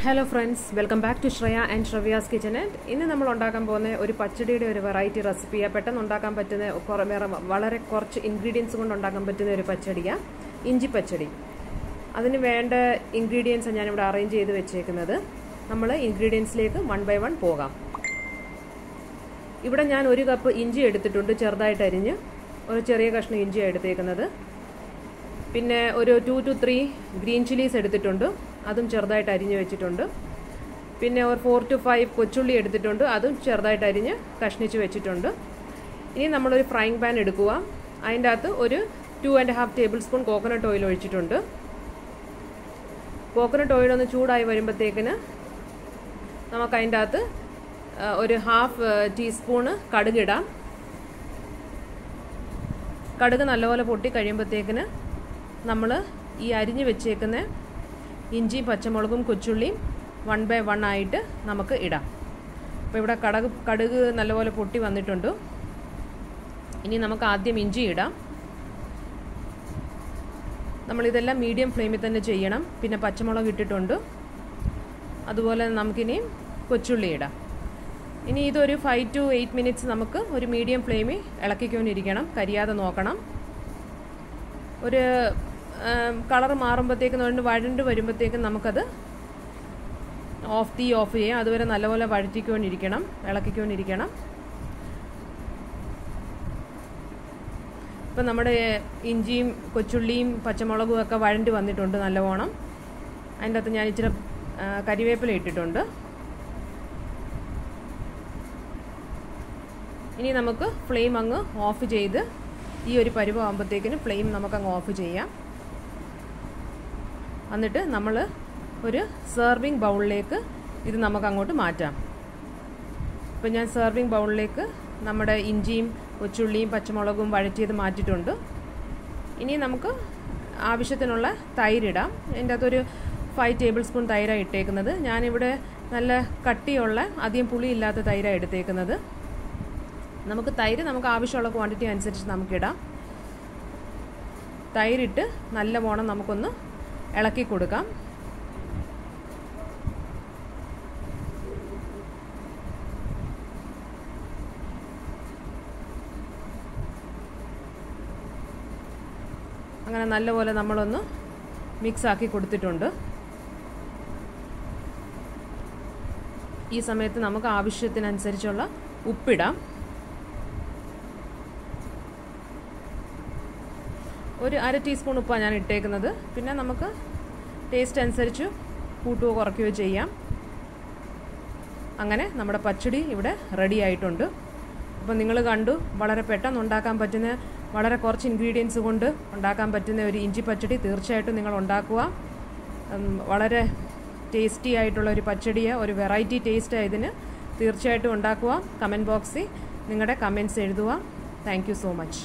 Hello friends, welcome back to Shreya and Shravya's Kitchen. ഇന്ന് നമ്മൾ ഉണ്ടാക്കാൻ പോകുന്ന ഒരു പച്ചടിയുടെ ഒരു വെറൈറ്റി റെസിപ്പിയാണ്. പെട്ടെന്ന് ഉണ്ടാക്കാൻ പറ്റുന്ന വളരെ കുറച്ച് ഇൻഗ്രീഡിയൻസ് കൊണ്ട് ഉണ്ടാക്കാൻ പറ്റുന്ന ഒരു പച്ചടിയാണ് ഇഞ്ചി പച്ചടി. അതിന് വേണ്ട ഇൻഗ്രീഡിയൻസ് ഞാൻ ഇവിടെ അറേഞ്ച് ചെയ്തു വെച്ചേക്കുന്നത്. നമ്മൾ ഇൻഗ്രീഡിയൻസിലേക്ക് വൺ ബൈ വൺ പോകാം. ഇവിടെ ഞാൻ ഒരു കപ്പ് ഇഞ്ചി എടുത്തിട്ടുണ്ട്, ചെറുതായിട്ട് അരിഞ്ഞ് ഒരു ചെറിയ കഷ്ണം ഇഞ്ചിയാണ് എടുത്തേക്കുന്നത്. പിന്നെ ഒരു 2 to 3 ഗ്രീൻ ചില്ലീസ് എടുത്തിട്ടുണ്ട്, അതും ചെറുതായിട്ട് അരിഞ്ഞ് വെച്ചിട്ടുണ്ട്. പിന്നെ ഒരു 4 to 5 കൊച്ചുള്ളി എടുത്തിട്ടുണ്ട്, അതും ചെറുതായിട്ട് അരിഞ്ഞ് കഷ്ണിച്ച് വെച്ചിട്ടുണ്ട്. ഇനി നമ്മളൊരു ഫ്രൈങ് പാൻ എടുക്കുക. അതിൻ്റെ അകത്ത് ഒരു 2.5 ടേബിൾ സ്പൂൺ കോക്കനട്ട് ഓയിൽ ഒഴിച്ചിട്ടുണ്ട്. കോക്കനട്ട് ഓയിൽ ഒന്ന് ചൂടായി വരുമ്പോഴത്തേക്കിന് നമുക്ക് അതിൻ്റെ അകത്ത് ഒരു 1/2 ടീസ്പൂണ് കടുകിടാം. കടുക് നല്ലപോലെ പൊട്ടി കഴിയുമ്പോഴത്തേക്കിന് നമ്മൾ ഈ അരിഞ്ഞ് വെച്ചേക്കുന്ന ഇഞ്ചിയും പച്ചമുളകും കൊച്ചുള്ളിയും 1 by 1 ആയിട്ട് നമുക്ക് ഇടാം. അപ്പോൾ ഇവിടെ കടുക് നല്ലപോലെ പൊട്ടി വന്നിട്ടുണ്ട്. ഇനി നമുക്ക് ആദ്യം ഇഞ്ചി ഇടാം. നമ്മളിതെല്ലാം മീഡിയം ഫ്ലെയിമിൽ തന്നെ ചെയ്യണം. പിന്നെ പച്ചമുളക് ഇട്ടിട്ടുണ്ട്, അതുപോലെ നമുക്കിനി കൊച്ചുള്ളി ഇടാം. ഇനി ഇതൊരു 5 to 8 മിനിറ്റ്സ് നമുക്ക് ഒരു മീഡിയം ഫ്ലെയിമിൽ ഇളക്കിക്കൊണ്ടിരിക്കണം, കരിയാതെ നോക്കണം. ഒരു കളർ മാറുമ്പോഴത്തേക്കും വഴണ്ട് വരുമ്പോഴത്തേക്കും നമുക്കത് ഓഫ് ചെയ്യാം. അതുവരെ നല്ലപോലെ വഴറ്റിക്കൊണ്ടിരിക്കണം, ഇളക്കിക്കൊണ്ടിരിക്കണം. ഇപ്പം നമ്മുടെ ഇഞ്ചിയും കൊച്ചുള്ളിയും പച്ചമുളകും ഒക്കെ വഴണ്ടി വന്നിട്ടുണ്ട് നല്ലവണ്ണം. അതിൻ്റെ അകത്ത് ഞാൻ ഇച്ചിരി കരിവേപ്പില ഇട്ടിട്ടുണ്ട്. ഇനി നമുക്ക് ഫ്ലെയിം അങ്ങ് ഓഫ് ചെയ്ത് ഈ ഒരു പരുവാകുമ്പോഴത്തേക്കിന് ഫ്ലെയിം നമുക്കങ്ങ് ഓഫ് ചെയ്യാം. എന്നിട്ട് നമ്മൾ ഒരു സെർവിങ് ബൗളിലേക്ക് ഇത് നമുക്ക് അങ്ങോട്ട് മാറ്റാം. ഇപ്പം ഞാൻ സെർവിങ് ബൗളിലേക്ക് നമ്മുടെ ഇഞ്ചിയും കൊച്ചുള്ളിയും പച്ചമുളകും വഴറ്റിയത് മാറ്റിയിട്ടുണ്ട്. ഇനി നമുക്ക് ആവശ്യത്തിനുള്ള തൈരിടാം. എൻ്റെ അകത്തൊരു 5 ടേബിൾ സ്പൂൺ തൈരാണ് ഇട്ടേക്കുന്നത്. ഞാനിവിടെ നല്ല കട്ടിയുള്ള അധികം പുളിയില്ലാത്ത തൈരാണ് എടുത്തേക്കുന്നത്. നമുക്ക് തൈര് നമുക്ക് ആവശ്യമുള്ള ക്വാണ്ടിറ്റി അനുസരിച്ച് നമുക്കിടാം. തൈരിട്ട് നല്ലവണ്ണം നമുക്കൊന്ന് ഇളക്കി കൊടുക്കാം. അങ്ങനെ നല്ലപോലെ നമ്മളൊന്ന് മിക്സ് ആക്കി കൊടുത്തിട്ടുണ്ട്. ഈ സമയത്ത് നമുക്ക് ആവശ്യത്തിനനുസരിച്ചുള്ള ഉപ്പിടാം. ഒരു 1/2 ടീസ്പൂൺ ഉപ്പാണ് ഞാൻ ഇട്ടേക്കുന്നത്. പിന്നെ നമുക്ക് ടേസ്റ്റ് അനുസരിച്ച് കൂട്ടുകയോ കുറയ്ക്കുകയോ ചെയ്യാം. അങ്ങനെ നമ്മുടെ പച്ചടി ഇവിടെ റെഡി ആയിട്ടുണ്ട്. അപ്പോൾ നിങ്ങൾ കണ്ടു, വളരെ പെട്ടെന്ന് ഉണ്ടാക്കാൻ പറ്റുന്ന, വളരെ കുറച്ച് ഇൻഗ്രീഡിയൻസ് കൊണ്ട് ഉണ്ടാക്കാൻ പറ്റുന്ന ഒരു ഇഞ്ചി പച്ചടി തീർച്ചയായിട്ടും നിങ്ങൾ ഉണ്ടാക്കുക. വളരെ ടേസ്റ്റി ആയിട്ടുള്ള ഒരു പച്ചടിയാണ്, ഒരു വെറൈറ്റി ടേസ്റ്റ് ഇതിന്. തീർച്ചയായിട്ടും ഉണ്ടാക്കുക. കമൻറ്റ് ബോക്സിൽ നിങ്ങളുടെ കമൻറ്റ്സ് എഴുതുക. Thank you so much.